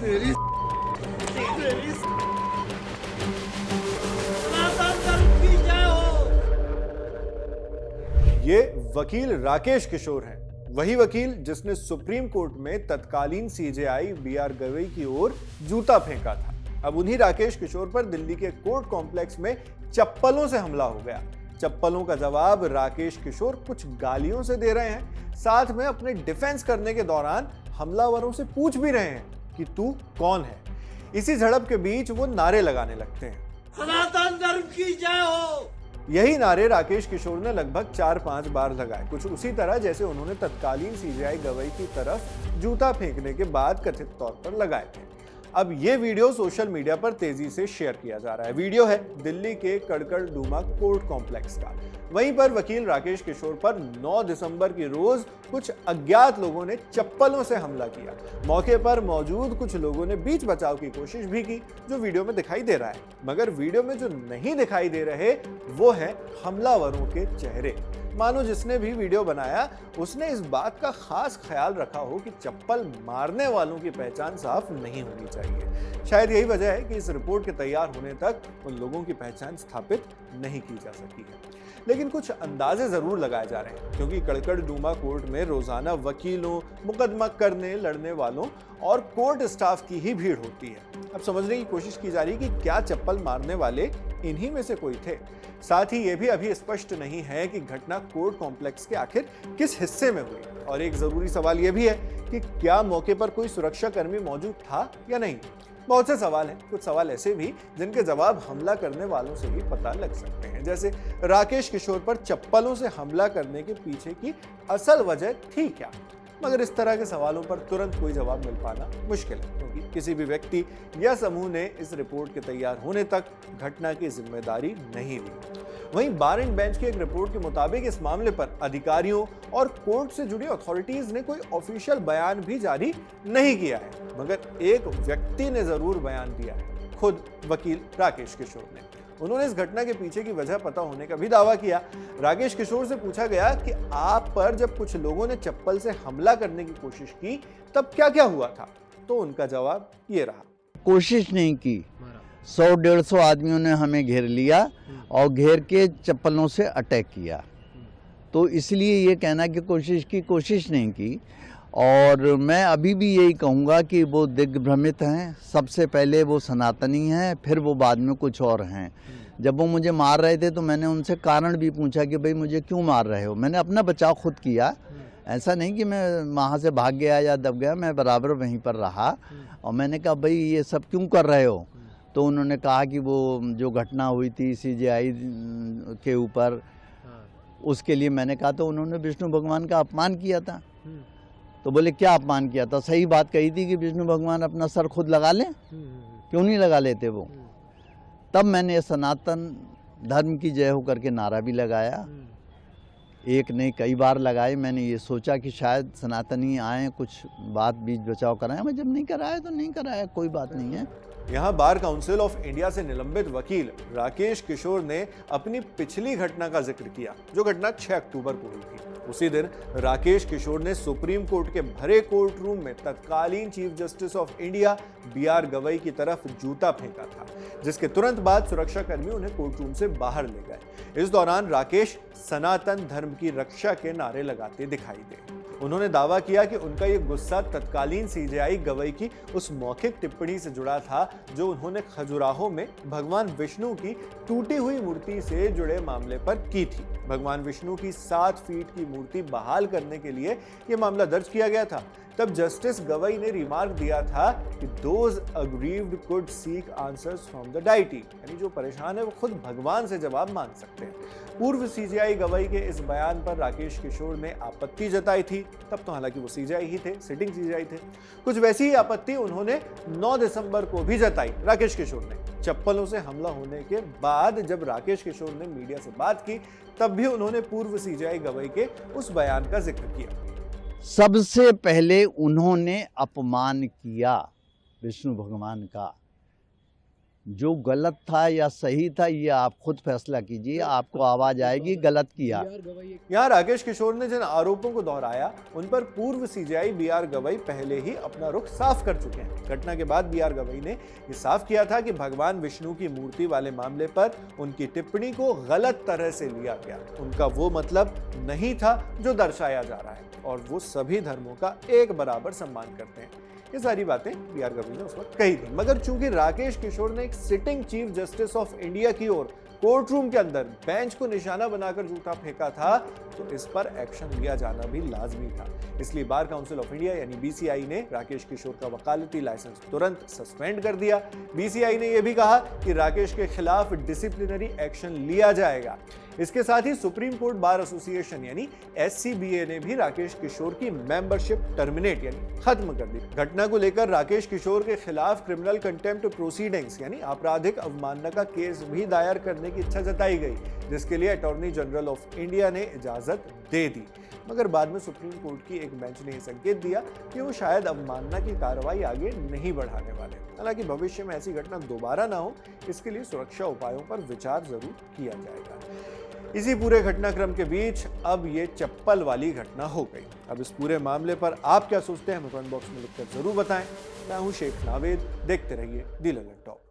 तेरी ये वकील राकेश किशोर हैं, वही वकील जिसने सुप्रीम कोर्ट में तत्कालीन सीजेआई बीआर गवई की ओर जूता फेंका था। अब उन्हीं राकेश किशोर पर दिल्ली के कोर्ट कॉम्प्लेक्स में चप्पलों से हमला हो गया। चप्पलों का जवाब राकेश किशोर कुछ गालियों से दे रहे हैं, साथ में अपने डिफेंस करने के दौरान हमलावरों से पूछ भी रहे हैं कि तू कौन है। इसी झड़प के बीच वो नारे लगाने लगते हैं, सनातन धर्म की जय हो। यही नारे राकेश किशोर ने लगभग 4-5 बार लगाए, कुछ उसी तरह जैसे उन्होंने तत्कालीन सीजेआई गवई की तरफ जूता फेंकने के बाद कथित तौर पर लगाए थे। अब ये वीडियो सोशल मीडिया पर तेजी से शेयर किया जा रहा है। वीडियो है दिल्ली के कड़कड़डूमा कोर्ट कॉम्प्लेक्स का। वहीं पर वकील राकेश किशोर पर 9 दिसंबर की रोज कुछ अज्ञात लोगों ने चप्पलों से हमला किया। मौके पर मौजूद कुछ लोगों ने बीच बचाव की कोशिश भी की, जो वीडियो में दिखाई दे रहा है। मगर वीडियो में जो नहीं दिखाई दे रहे वो है हमलावरों के चेहरे। मानो जिसने भी वीडियो बनाया उसने इस बात का खास ख्याल रखा हो कि चप्पल मारने वालों की पहचान साफ नहीं होनी चाहिए। शायद यही वजह है कि इस रिपोर्ट के तैयार होने तक उन लोगों की पहचान स्थापित नहीं की जा सकी है। लेकिन कुछ अंदाजे जरूर लगाए जा रहे हैं, क्योंकि कड़कड़डूमा कोर्ट में रोजाना वकीलों, मुकदमा करने लड़ने वालों और कोर्ट स्टाफ की ही भीड़ होती है। अब समझने की कोशिश की जा रही है कि क्या चप्पल मारने वाले इन्हीं में से कोई थे। साथ ही यह भी अभी स्पष्ट नहीं है कि घटना कोर्ट कॉम्प्लेक्स के आखिर किस हिस्से में हुई। और एक जरूरी सवाल यह भी है कि क्या मौके पर कोई सुरक्षा कर्मी मौजूद था या नहीं। बहुत से सवाल हैं, कुछ सवाल ऐसे भी जिनके जवाब हमला करने वालों से ही पता लग सकते हैं। जैसे राकेश किशोर पर चप्पलों से हमला करने के पीछे की असल वजह थी क्या। मगर इस तरह के सवालों पर तुरंत कोई जवाब मिल पाना मुश्किल है, क्योंकि किसी भी व्यक्ति या समूह ने इस रिपोर्ट के तैयार होने तक घटना की जिम्मेदारी नहीं ली। वहीं बार एंड बेंच की एक रिपोर्ट के मुताबिक इस मामले पर अधिकारियों और कोर्ट से जुड़ी अथॉरिटीज ने कोई ऑफिशियल बयान भी जारी नहीं किया है। मगर एक व्यक्ति ने जरूर बयान दिया है, खुद वकील राकेश किशोर ने। उन्होंने इस घटना के पीछे की वजह पता होने का भी दावा किया। राकेश किशोर से पूछा गया कि आप पर जब कुछ लोगों ने चप्पल से हमला करने की कोशिश की तब क्या क्या हुआ था, तो उनका जवाब ये रहा। कोशिश नहीं की, 100-150 आदमियों ने हमें घेर लिया और घेर के चप्पलों से अटैक किया। तो इसलिए ये कहना कि कोशिश नहीं की। और मैं अभी भी यही कहूँगा कि वो दिग्भ्रमित हैं। सबसे पहले वो सनातनी हैं, फिर वो बाद में कुछ और हैं। जब वो मुझे मार रहे थे तो मैंने उनसे कारण भी पूछा कि भाई मुझे क्यों मार रहे हो। मैंने अपना बचाव खुद किया, ऐसा नहीं कि मैं वहाँ से भाग गया या दब गया, मैं बराबर वहीं पर रहा। और मैंने कहा भाई ये सब क्यों कर रहे हो। तो उन्होंने कहा कि वो जो घटना हुई थी सीजेआई के ऊपर, उसके लिए मैंने कहा। तो उन्होंने विष्णु भगवान का अपमान किया था। तो बोले क्या अपमान किया था। सही बात कही थी कि विष्णु भगवान अपना सर खुद लगा लें, क्यों नहीं लगा लेते वो। तब मैंने सनातन धर्म की जय हो करके नारा भी लगाया, एक नहीं कई बार लगाए। मैंने ये सोचा कि शायद सनातनी आए, कुछ बात बीच बचाव कराएं। मैं जब नहीं कराया तो नहीं कराया, कोई बात नहीं है। यहाँ बार काउंसिल ऑफ इंडिया से निलंबित वकील राकेश किशोर ने अपनी पिछली घटना का जिक्र किया, जो घटना 6 अक्टूबर को हुई थी। उसी दिन राकेश किशोर ने सुप्रीम कोर्ट के भरे कोर्ट रूम में तत्कालीन chief justice of India BR Gavai की तरफ जूता फेंका था, जिसके तुरंत बाद सुरक्षा कर्मी उन्हें कोर्ट रूम से बाहर ले गए। इस दौरान राकेश सनातन धर्म की रक्षा के नारे लगाते दिखाई दे। उन्होंने दावा किया कि उनका ये गुस्सा तत्कालीन सीजेआई गवई की उस मौखिक टिप्पणी से जुड़ा था, जो उन्होंने खजुराहो में भगवान विष्णु की टूटी हुई मूर्ति से जुड़े मामले पर की थी। भगवान विष्णु की 7 फीट की मूर्ति बहाल करने के लिए यह मामला दर्ज किया गया था। तब जस्टिस गवई ने रिमार्क दिया था कि those aggrieved could seek answers from the deity, यानी जो परेशान है वो खुद भगवान से जवाब मांग सकते हैं। पूर्व सीजेआई गवई के इस बयान पर राकेश किशोर ने आपत्ति जताई थी। तब तो हालांकि वो सीजेआई ही थे, सिटिंग सीजेआई थे। कुछ वैसी ही आपत्ति उन्होंने 9 दिसंबर को भी जताई राकेश किशोर ने। चप्पलों से हमला होने के बाद जब राकेश किशोर ने मीडिया से बात की, तब भी उन्होंने पूर्व सीजेआई गवई के उस बयान का जिक्र किया। सबसे पहले उन्होंने अपमान किया विष्णु भगवान का। जो गलत था या सही था ये आप खुद फैसला कीजिए, आपको आवाज आएगी गलत किया। यहाँ राकेश किशोर ने जिन आरोपों को दोहराया उन पर पूर्व सीजेआई बीआर गवई पहले ही अपना रुख साफ कर चुके हैं। घटना के बाद बीआर गवई ने ये साफ किया था कि भगवान विष्णु की मूर्ति वाले मामले पर उनकी टिप्पणी को गलत तरह से लिया गया। उनका वो मतलब नहीं था जो दर्शाया जा रहा है और वो सभी धर्मों का एक बराबर सम्मान करते हैं। ये सारी बातें बीआर गवई ने उस वक्त कही थी, मगर चूंकि राकेश किशोर ने एक sitting chief justice of India की ओर कोर्ट रूम के अंदर बेंच को निशाना बनाकर जूता फेंका था तो इस पर एक्शन लिया जाना भी लाजमी था। इसलिए बार काउंसिल ऑफ इंडिया यानी बीसीआई ने राकेश किशोर का वकालती लाइसेंस तुरंत सस्पेंड कर दिया। बीसीआई ने यह भी कहा कि राकेश के खिलाफ डिसिप्लिनरी एक्शन लिया जाएगा। इसके साथ ही सुप्रीम कोर्ट बार एसोसिएशन यानी एससीबीए ने भी राकेश किशोर की मेंबरशिप टर्मिनेट यानी खत्म कर दी। घटना को लेकर राकेश किशोर के खिलाफ क्रिमिनल कंटेम्प्ट प्रोसीडिंग्स यानी आपराधिक अवमानना का केस भी दायर करने की इच्छा जताई गई, जिसके लिए अटॉर्नी जनरल ऑफ इंडिया ने इजाजत दे दी। मगर बाद में सुप्रीम कोर्ट की एक बेंच ने यह संकेत दिया कि वो शायद अवमानना की कार्रवाई आगे नहीं बढ़ाने वाले। हालांकि भविष्य में ऐसी घटना दोबारा ना हो इसके लिए सुरक्षा उपायों पर विचार जरूर किया जाएगा। इसी पूरे घटनाक्रम के बीच अब ये चप्पल वाली घटना हो गई। अब इस पूरे मामले पर आप क्या सोचते हैं हमें कमेंट बॉक्स में लिखकर जरूर बताएं। मैं हूं शेख नावेद, देखते रहिए दी ललन टॉप।